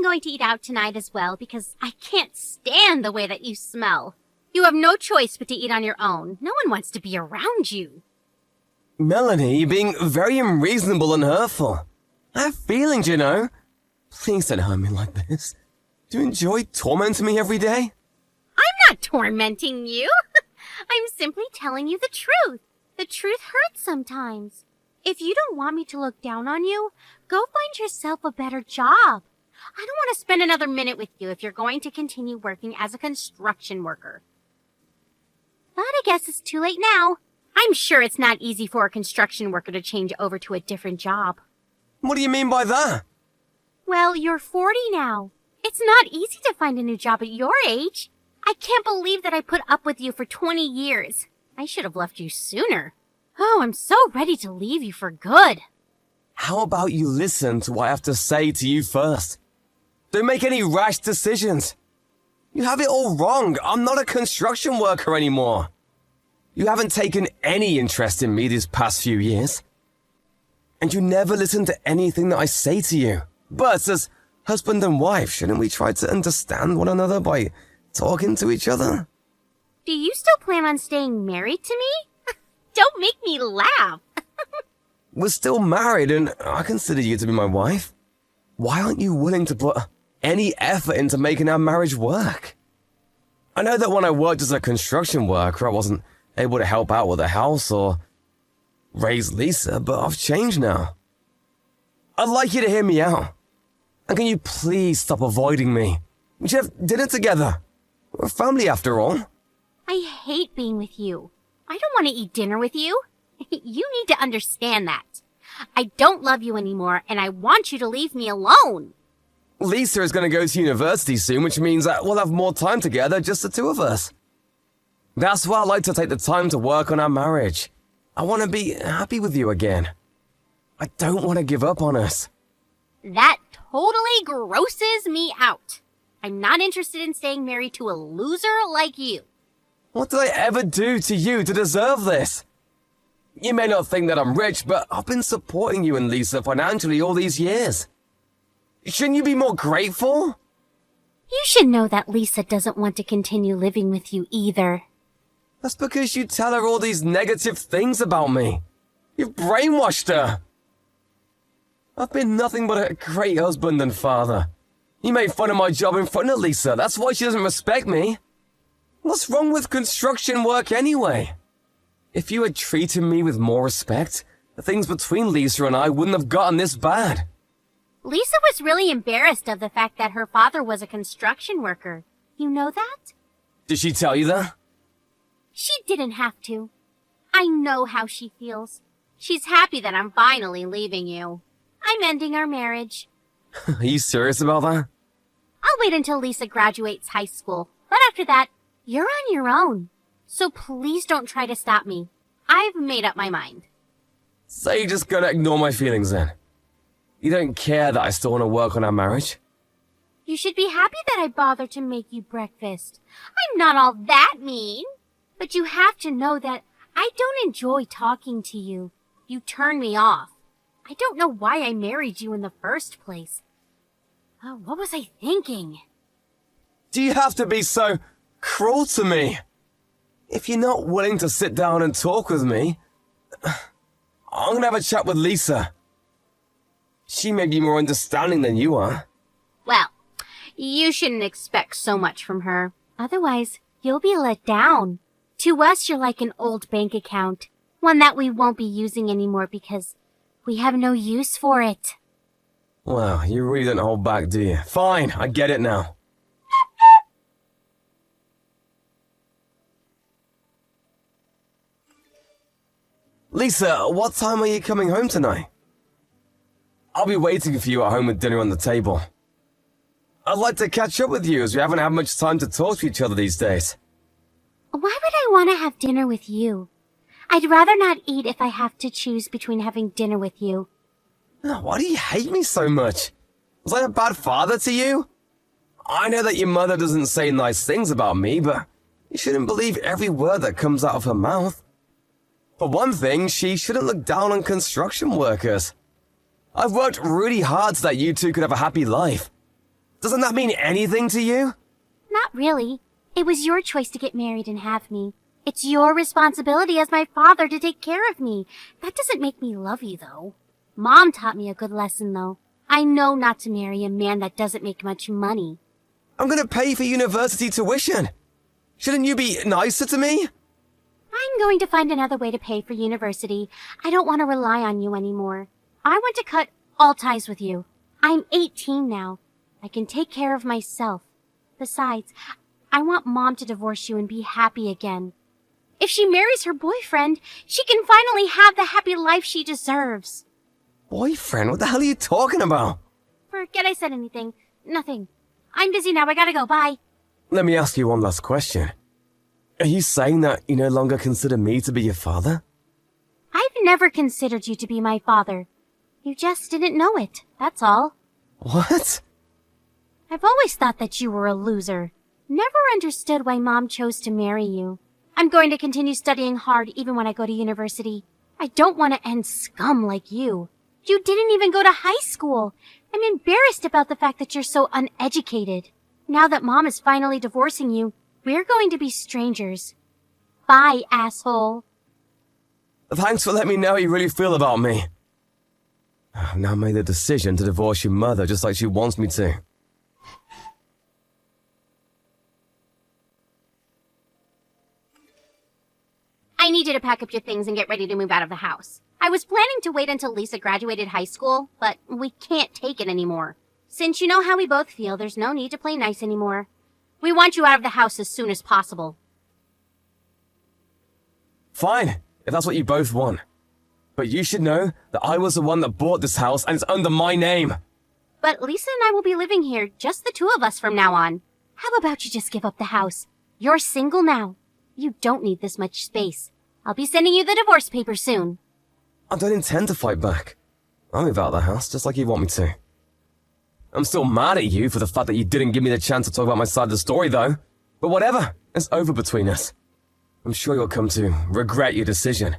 going to eat out tonight as well because I can't stand the way that you smell. You have no choice but to eat on your own. No one wants to be around you. Melanie, you're being very unreasonable and hurtful. I have feelings, you know. Please don't hurt me like this. Do you enjoy tormenting me every day? I'm not tormenting you. I'm simply telling you the truth. The truth hurts sometimes. If you don't want me to look down on you, go find yourself a better job. I don't want to spend another minute with you if you're going to continue working as a construction worker. But I guess it's too late now. I'm sure it's not easy for a construction worker to change over to a different job. What do you mean by that? Well, you're 40 now. It's not easy to find a new job at your age. I can't believe that I put up with you for 20 years. I should have left you sooner. Oh, I'm so ready to leave you for good. How about you listen to what I have to say to you first? Don't make any rash decisions. You have it all wrong. I'm not a construction worker anymore. You haven't taken any interest in me these past few years. And you never listen to anything that I say to you. But as husband and wife, shouldn't we try to understand one another by talking to each other? Do you still plan on staying married to me? Don't make me laugh. We're still married and I consider you to be my wife. Why aren't you willing to put any effort into making our marriage work? I know that when I worked as a construction worker, I wasn't able to help out with the house or raise Lisa, but I've changed now. I'd like you to hear me out. And can you please stop avoiding me? We should have dinner together. We're a family after all. I hate being with you. I don't want to eat dinner with you. You need to understand that. I don't love you anymore, and I want you to leave me alone. Lisa is going to go to university soon, which means that we'll have more time together, just the two of us. That's why I like to take the time to work on our marriage. I want to be happy with you again. I don't want to give up on us. That totally grosses me out. I'm not interested in staying married to a loser like you. What did I ever do to you to deserve this? You may not think that I'm rich, but I've been supporting you and Lisa financially all these years. Shouldn't you be more grateful? You should know that Lisa doesn't want to continue living with you either. That's because you tell her all these negative things about me. You've brainwashed her. I've been nothing but a great husband and father. You made fun of my job in front of Lisa. That's why she doesn't respect me. What's wrong with construction work anyway? If you had treated me with more respect, the things between Lisa and I wouldn't have gotten this bad. Lisa was really embarrassed of the fact that her father was a construction worker. You know that? Did she tell you that? She didn't have to. I know how she feels. She's happy that I'm finally leaving you. I'm ending our marriage. Are you serious about that? I'll wait until Lisa graduates high school. But after that, you're on your own. So please don't try to stop me. I've made up my mind. So you're just gonna ignore my feelings then? You don't care that I still want to work on our marriage? You should be happy that I bothered to make you breakfast. I'm not all that mean. But you have to know that I don't enjoy talking to you. You turn me off. I don't know why I married you in the first place. Oh, what was I thinking? Do you have to be so cruel to me? If you're not willing to sit down and talk with me, I'm gonna have a chat with Lisa. She may be more understanding than you are. Well, you shouldn't expect so much from her. Otherwise, you'll be let down. To us, you're like an old bank account. One that we won't be using anymore because we have no use for it. Wow, you really don't hold back, do you? Fine, I get it now. Lisa, what time are you coming home tonight? I'll be waiting for you at home with dinner on the table. I'd like to catch up with you as we haven't had much time to talk to each other these days. Why would I want to have dinner with you? I'd rather not eat if I have to choose between having dinner with you. Why do you hate me so much? Was I a bad father to you? I know that your mother doesn't say nice things about me, but you shouldn't believe every word that comes out of her mouth. For one thing, she shouldn't look down on construction workers. I've worked really hard so that you two could have a happy life. Doesn't that mean anything to you? Not really. It was your choice to get married and have me. It's your responsibility as my father to take care of me. That doesn't make me love you, though. Mom taught me a good lesson, though. I know not to marry a man that doesn't make much money. I'm gonna pay for university tuition. Shouldn't you be nicer to me? I'm going to find another way to pay for university. I don't want to rely on you anymore. I want to cut all ties with you. I'm 18 now. I can take care of myself. Besides, I want Mom to divorce you and be happy again. If she marries her boyfriend, she can finally have the happy life she deserves. Boyfriend? What the hell are you talking about? Forget I said anything. Nothing. I'm busy now. I gotta go. Bye. Let me ask you one last question. Are you saying that you no longer consider me to be your father? I've never considered you to be my father. You just didn't know it. That's all. What? I've always thought that you were a loser. Never understood why Mom chose to marry you. I'm going to continue studying hard even when I go to university. I don't want to end scum like you. You didn't even go to high school. I'm embarrassed about the fact that you're so uneducated. Now that Mom is finally divorcing you, we're going to be strangers. Bye, asshole. Thanks for letting me know how you really feel about me. I've now made the decision to divorce your mother just like she wants me to. I need you to pack up your things and get ready to move out of the house. I was planning to wait until Lisa graduated high school, but we can't take it anymore. Since you know how we both feel, there's no need to play nice anymore. We want you out of the house as soon as possible. Fine, if that's what you both want. But you should know that I was the one that bought this house and it's under my name. But Lisa and I will be living here, just the two of us from now on. How about you just give up the house? You're single now. You don't need this much space. I'll be sending you the divorce papers soon. I don't intend to fight back. I'll move out of the house just like you want me to. I'm still mad at you for the fact that you didn't give me the chance to talk about my side of the story, though. But whatever, it's over between us. I'm sure you'll come to regret your decision.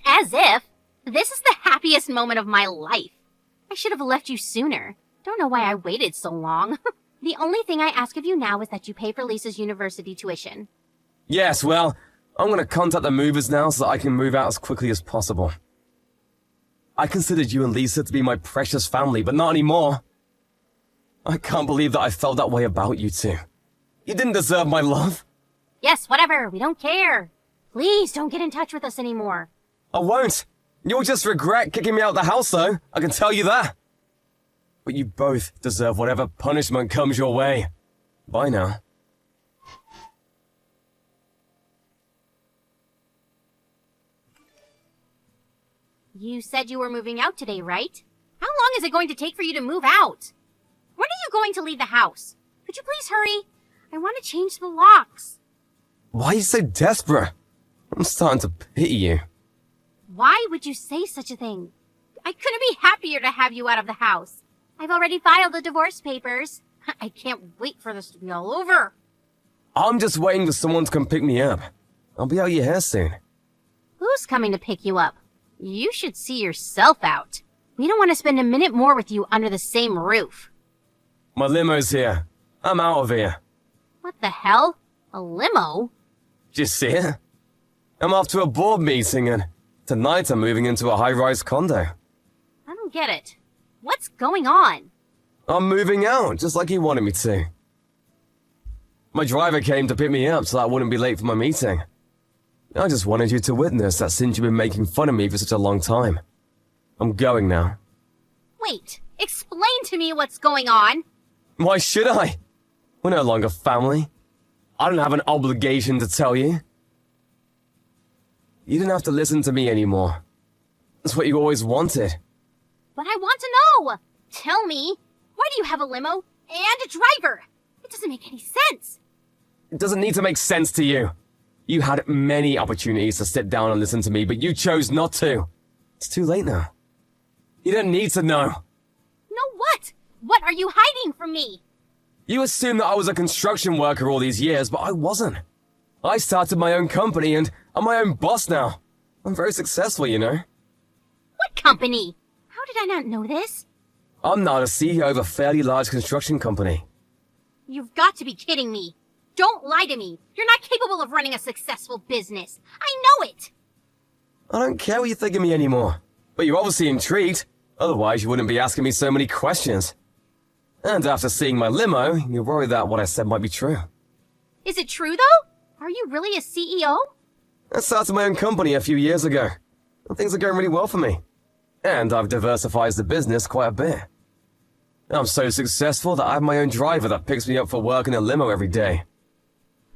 As if. This is the happiest moment of my life. I should have left you sooner. Don't know why I waited so long. The only thing I ask of you now is that you pay for Lisa's university tuition. Yes, well, I'm gonna contact the movers now so that I can move out as quickly as possible. I considered you and Lisa to be my precious family, but not anymore. I can't believe that I felt that way about you two. You didn't deserve my love. Yes, whatever. We don't care. Please don't get in touch with us anymore. I won't. You'll just regret kicking me out of the house, though. I can tell you that. But you both deserve whatever punishment comes your way. Bye now. You said you were moving out today, right? How long is it going to take for you to move out? When are you going to leave the house? Could you please hurry? I want to change the locks. Why are you so desperate? I'm starting to pity you. Why would you say such a thing? I couldn't be happier to have you out of the house. I've already filed the divorce papers. I can't wait for this to be all over. I'm just waiting for someone to come pick me up. I'll be out of your hair soon. Who's coming to pick you up? You should see yourself out. We don't want to spend a minute more with you under the same roof. My limo's here. I'm out of here. What the hell? A limo? Did you see it? I'm off to a board meeting and tonight I'm moving into a high-rise condo. I don't get it. What's going on? I'm moving out, just like he wanted me to. My driver came to pick me up so I wouldn't be late for my meeting. I just wanted you to witness that since you've been making fun of me for such a long time. I'm going now. Wait, explain to me what's going on. Why should I? We're no longer family. I don't have an obligation to tell you. You didn't have to listen to me anymore. That's what you always wanted. But I want to know! Tell me, why do you have a limo and a driver? It doesn't make any sense. It doesn't need to make sense to you. You had many opportunities to sit down and listen to me, but you chose not to. It's too late now. You don't need to know. No what? What are you hiding from me? You assumed that I was a construction worker all these years, but I wasn't. I started my own company and I'm my own boss now. I'm very successful, you know. What company? How did I not know this? I'm now the CEO of a fairly large construction company. You've got to be kidding me. Don't lie to me. You're not capable of running a successful business. I know it. I don't care what you think of me anymore. But you're obviously intrigued. Otherwise, you wouldn't be asking me so many questions. And after seeing my limo, you're worried that what I said might be true. Is it true, though? Are you really a CEO? I started my own company a few years ago. And things are going really well for me. And I've diversified the business quite a bit. I'm so successful that I have my own driver that picks me up for work in a limo every day.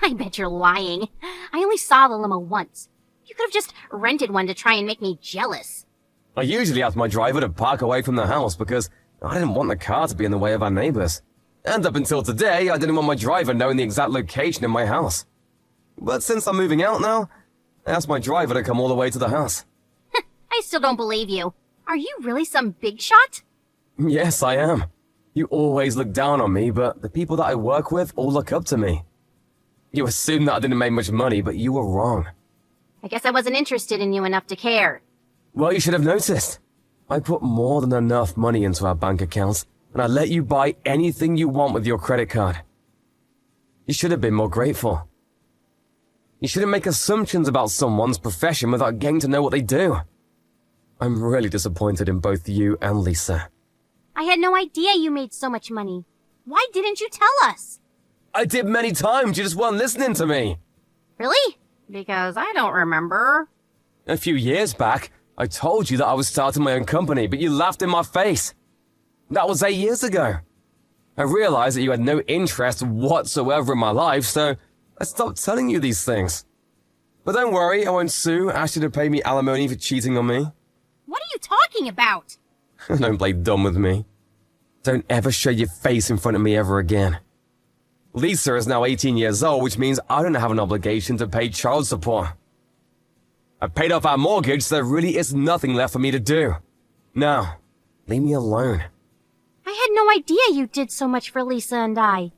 I bet you're lying. I only saw the limo once. You could have just rented one to try and make me jealous. I usually ask my driver to park away from the house because I didn't want the car to be in the way of our neighbors. And up until today, I didn't want my driver knowing the exact location of my house. But since I'm moving out now, I asked my driver to come all the way to the house. I still don't believe you. Are you really some big shot? Yes, I am. You always look down on me, but the people that I work with all look up to me. You assume that I didn't make much money, but you were wrong. I guess I wasn't interested in you enough to care. Well, you should have noticed. I put more than enough money into our bank accounts, and I let you buy anything you want with your credit card. You should have been more grateful. You shouldn't make assumptions about someone's profession without getting to know what they do. I'm really disappointed in both you and Lisa. I had no idea you made so much money. Why didn't you tell us? I did many times, you just weren't listening to me. Really? Because I don't remember. A few years back, I told you that I was starting my own company, but you laughed in my face. That was 8 years ago. I realized that you had no interest whatsoever in my life, so I stopped telling you these things. But don't worry, I won't sue, ask you to pay me alimony for cheating on me. What are you talking about? Don't play dumb with me. Don't ever show your face in front of me ever again. Lisa is now 18 years old, which means I don't have an obligation to pay child support. I paid off our mortgage, so there really is nothing left for me to do. Now, leave me alone. I had no idea you did so much for Lisa and I.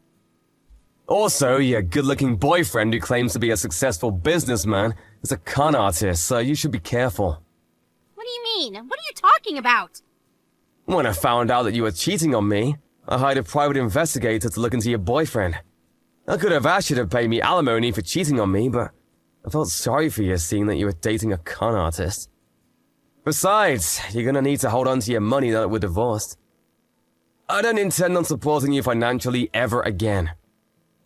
Also, your good-looking boyfriend who claims to be a successful businessman is a con artist, so you should be careful. What do you mean? What are you talking about? When I found out that you were cheating on me, I hired a private investigator to look into your boyfriend. I could have asked you to pay me alimony for cheating on me, but I felt sorry for you seeing that you were dating a con artist. Besides, you're gonna need to hold on to your money now that we're divorced. I don't intend on supporting you financially ever again.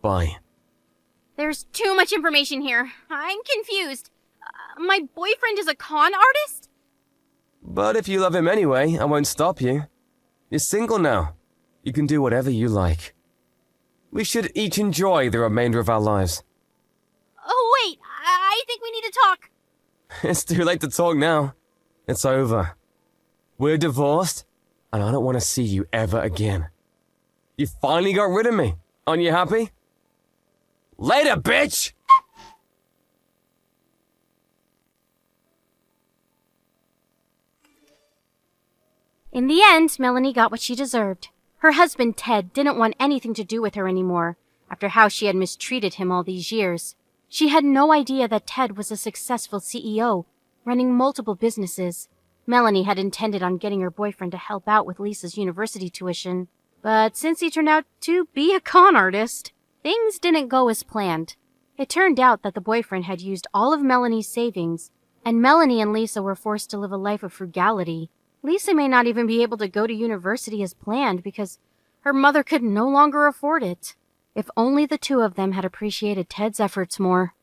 Bye. There's too much information here. I'm confused. My boyfriend is a con artist? But if you love him anyway, I won't stop you. You're single now. You can do whatever you like. We should each enjoy the remainder of our lives. Oh, wait. I think we need to talk. It's too late to talk now. It's over. We're divorced, and I don't want to see you ever again. You finally got rid of me. Aren't you happy? Later, bitch! In the end, Melanie got what she deserved. Her husband, Ted, didn't want anything to do with her anymore, after how she had mistreated him all these years. She had no idea that Ted was a successful CEO, running multiple businesses. Melanie had intended on getting her boyfriend to help out with Lisa's university tuition. But since he turned out to be a con artist, things didn't go as planned. It turned out that the boyfriend had used all of Melanie's savings, and Melanie and Lisa were forced to live a life of frugality. Lisa may not even be able to go to university as planned because her mother could no longer afford it. If only the two of them had appreciated Ted's efforts more.